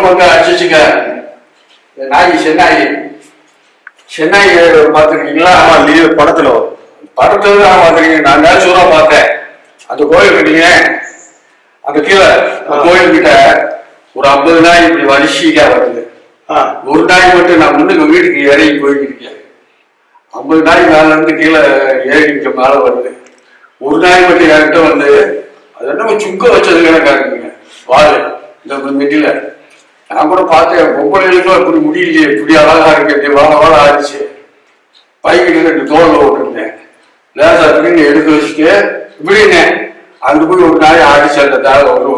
பக்கம் அடிச்சுச்சுங்க. நாய் சென்னாயி சென்னாயி பார்த்துருக்கீங்களா? ஆமா, லீவ் படத்துல படத்துல தான் பார்த்துருக்கீங்க. நான் நேச்சுரலா பார்த்தேன். அந்த கோயில் கட்டிங்க, அந்த கீழே கோயில் கிட்ட ஒரு 50 நாய் இப்படி வரிசையா வருது. ஒரு நாய் மட்டும் நான் முன்னுக்கு வீட்டுக்கு இறங்கி போயிட்டு இருக்கேன். 50 நாய் மேல இருந்து கீழே ஏறிக்க மேல வருது. ஒரு நாய் மட்டும் என்கிட்ட வந்து அது என்ன சுக்க வச்சது கணக்காருங்க வாழை இந்த மெட்டில. நான் கூட பார்த்தேன், பொம்பளைகளுக்கும் இப்படி முடியலையே, இப்படி அழகா இருக்கு, வாழ வாழ ஆயிடுச்சு. பைக்கிட்டு 2 தோல்ல ஓட்டுருந்தேன். லேசா அப்படின்னு எடுத்து வச்சுட்டு இப்படின்னு அங்க போய் ஒரு நாய் ஆடிச்சு. அந்த ஒரு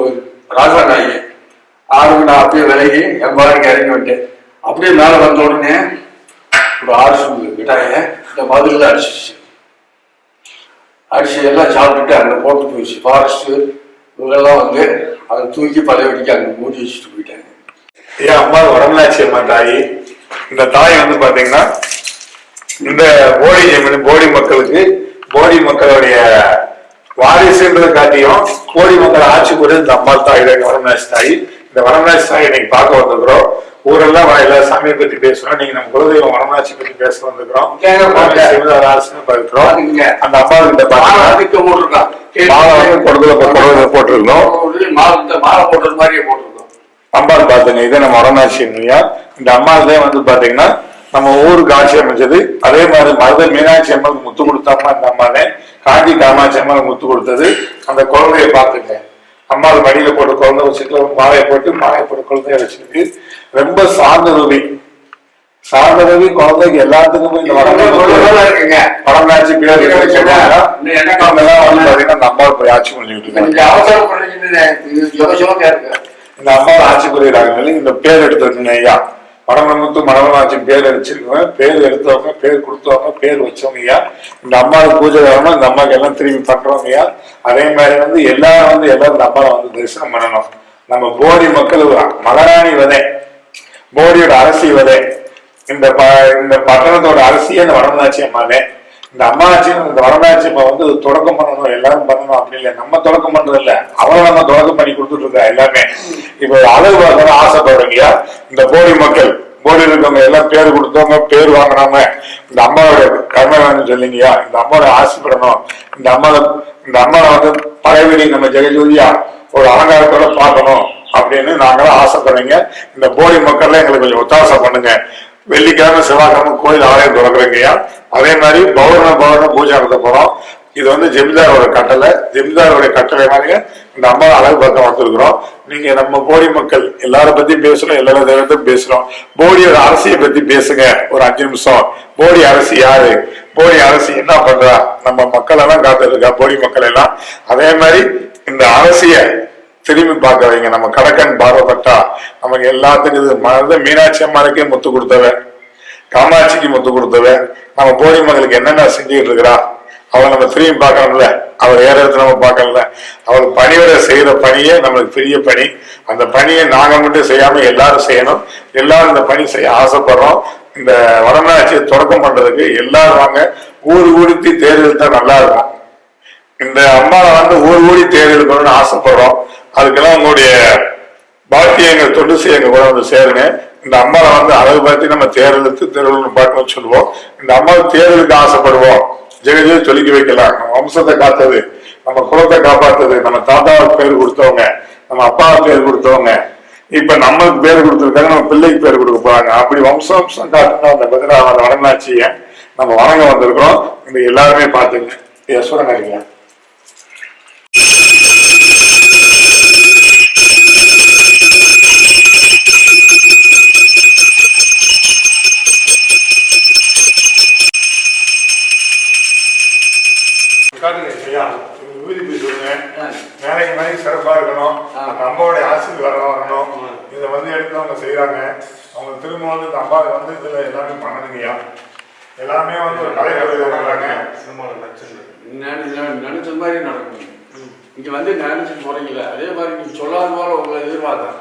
ராசா நாய் ஆடுக்கு நான் அப்படியே விலகி என் பாருக்கு இறங்கி விட்டேன். அப்படியே மேல வந்த உடனே ஒரு 6 சொல்லு மிட்டாய இந்த மதுரில் அடிச்சிச்சு. அடிச்சு எல்லாம் சாப்பிட்டுட்டு அங்கே போட்டு போயிடுச்சு. ஃபாரஸ்ட் இவங்கெல்லாம் வந்து அதை தூக்கி பழைய வெடிக்க அங்கே மூடி வச்சுட்டு போயிட்டாங்க. ஏன் அம்மா வடமலாட்சி அம்மா தாய். இந்த தாய் வந்து பாத்தீங்கன்னா இந்த போடி மக்களுக்கு போடி மக்களுடைய வாரிசுன்றதை காட்டியும் போடி மக்கள் ஆட்சி கூட இந்த அம்மா தாய் தான் வடமலாட்சி தாய். இந்த வடமலாட்சி தாய் இன்னைக்கு பார்க்க வந்திருக்கிறோம். ஊரெல்லாம் எல்லா சாமியை பத்தி பேசுறோம். நீங்க நம்ம குலதெய்வம் வடமலாட்சி பத்தி பேச வந்திருக்கிறோம். அந்த அம்மாவுக்கு இந்த போட்டிருக்கோம். அம்பாள் பாத்துங்க, இதை நம்ம வடமலாட்சி இல்லையா. இந்த அம்மாவுதான் வந்து பாத்தீங்கன்னா நம்ம ஊருக்கு ஆட்சி அமைச்சது. அதே மாதிரி மருத மீனாட்சி அம்மனுக்கு முத்து கொடுத்தாமா இந்த அம்மானே காஞ்சி காமாட்சி அம்மனுக்கு முத்து கொடுத்தது. அந்த குழந்தைய பாத்துங்க, அம்மாவை மடியில போட்டு குழந்தை வச்சுட்டு மாலையை போட்டு குழந்தைய வச்சிருக்கு. ரொம்ப சார்ந்ததவி குழந்தைக்கு எல்லாத்துக்குமே இந்த வடமலாட்சி பேர் அந்த அம்மாவை போய் ஆட்சி பண்ணிட்டு இந்த அம்மாவை ஆட்சி புரியுறாங்க. இந்த பேர் எடுத்துருக்குங்க ஐயா, மடமமுத்து மடமலாட்சி பேர் அடிச்சிருக்கவங்க, பேர் எடுத்தவங்க, பேர் கொடுத்தவங்க, பேர் வச்சவங்க ஐயா. இந்த அம்மாவுக்கு பூஜை வரணும், இந்த அம்மாவுக்கு எல்லாம் திரும்பி பண்றவங்க ஐயா. அதே மாதிரி வந்து எல்லாரும் இந்த அம்மாவை வந்து தரிசனம் பண்ணணும். நம்ம போடி மக்கள் மகாராணி வதை, போடியோட அரசி வதை, இந்த பட்டணத்தோட அரசியே இந்த வடமலாட்சி அம்மாவே. இந்த அம்மாச்சி இந்த வடமலாட்சி அம்மா வந்து தொடக்கம் பண்ணணும், எல்லாரும் பண்ணணும் அப்படி இல்லை. நம்ம தொடக்கம் பண்றது இல்லை, அவரை நம்ம தொடக்கம் பண்ணி கொடுத்துட்டு இருக்கா எல்லாமே. இப்ப அளவு பார்க்கணும் ஆசைப்படுறீங்கயா. இந்த போடி மக்கள், போடியில் இருக்கவங்க எல்லாம் பேர் கொடுத்தவங்க, பேர் வாங்கினவங்க, இந்த அம்மாவோட கர்ம வேணும்னு சொல்லிங்கயா. இந்த அம்மாவோட ஆசைப்படணும். இந்த அம்மாவை வந்து பழையபடி நம்ம ஜெகஜோதியா ஒரு அலங்காரத்தோட பார்க்கணும் அப்படின்னு நாங்களாம் ஆசைப்படுறீங்க. இந்த போடி மக்கள்லாம் எங்களுக்கு கொஞ்சம் ஒத்தாசை பண்ணுங்க. வெள்ளிக்கிழமை செவ்வாய்க்கிழமை கோயில் ஆலயம் திறக்கிறீங்கய்யா. அதே மாதிரி பௌர்ண பூஜை நடத்த போறோம். இது வந்து ஜெமிதாரோட கட்டளை. ஜெமிதாரோட கட்டளை மாதிரி இந்த அம்மா அழகு பக்கம் வந்திருக்கிறோம். நீங்க நம்ம போடி மக்கள் எல்லாரும் பத்தி பேசணும், எல்லா தெய்வத்தையும் பேசுறோம். போடியோட அரசியை பத்தி பேசுங்க ஒரு 5 நிமிஷம். போடி அரசி யாரு, போடி அரசி என்ன பண்றா, நம்ம மக்கள் எல்லாம் காத்து இருக்கா போடி மக்கள் எல்லாம். அதே மாதிரி இந்த அரசிய திரும்பி பார்க்க வைங்க. நம்ம கடக்கன் பார்வைப்பட்டா நமக்கு எல்லாத்துக்கும் மறந்து மீனாட்சி அம்மாளுக்கே முத்து கொடுத்தவன், காமாட்சிக்கு முத்து கொடுத்தவன், நம்ம போடி மக்களுக்கு என்னென்ன செஞ்சுட்டு இருக்கிறா அவளை நம்ம திரும்பி பார்க்கணும்ல. அவர் ஏற இடத்துல நம்ம பார்க்கல. அவளுக்கு பணியோட செய்யற பணியே நம்மளுக்கு பெரிய பணி. அந்த பணியை நாங்க மட்டும் செய்யாம எல்லாரும் செய்யணும். எல்லாரும் இந்த பணி செய்ய ஆசைப்படுறோம். இந்த வடமலாட்சியை தொடக்கம் பண்றதுக்கு எல்லாரும் வாங்க. ஊர் ஊடுத்தி தேர்தல் தான் நல்லா இருக்கும். இந்த அம்மாவை வந்து ஊர் ஊடி தேர்தலுக்கணும்னு ஆசைப்படுறோம். அதுக்கெல்லாம் உங்களுடைய பாக்கியங்கள் தொண்டு செய்ய கூட வந்து சேருங்க. இந்த அம்மாவை வந்து அழகு பார்த்து நம்ம தேர்தலுக்கு தேர்தல் பார்க்கணும்னு சொல்லுவோம். இந்த அம்மாவை தேர்தலுக்கு ஆசைப்படுவோம். ஜெகஜே சொல்லிக்க வைக்கலாம். நம்ம வம்சத்தை காத்தது, நம்ம குலத்தை காப்பாத்தது, நம்ம தாத்தாவுக்கு பேர் கொடுத்தவங்க, நம்ம அப்பாவுக்கு பேர் கொடுத்தவங்க, இப்ப நம்மளுக்கு பேர் கொடுத்துருக்காங்க, நம்ம பிள்ளைக்கு பேர் கொடுக்க போறாங்க. அப்படி வம்சம் காட்டுனா அந்த பதினாறு வடமலாட்சியை நம்ம வணங்க வந்திருக்கிறோம். இந்த எல்லாருமே பாத்துங்க. சொல்லுங்க. வேலைக்கு சிறப்பா இருக்கணும். அம்மாவுடைய ஆசீர்வாதம் வரணும். இதை வந்து எடுத்து அவங்க செய்யறாங்க. அவங்க திரும்ப வந்து இந்த அம்மா வந்து இதுல எல்லாமே பண்ணணுங்கய்யா. எல்லாமே வந்து ஒரு கலைஞராங்க. நினைச்ச மாதிரி நடக்கணும். இங்க வந்து நினைச்சிட்டு போறீங்களா, அதே மாதிரி நீங்க சொல்லாத மாதிரி உங்களை எதிர்பார்த்தேன்.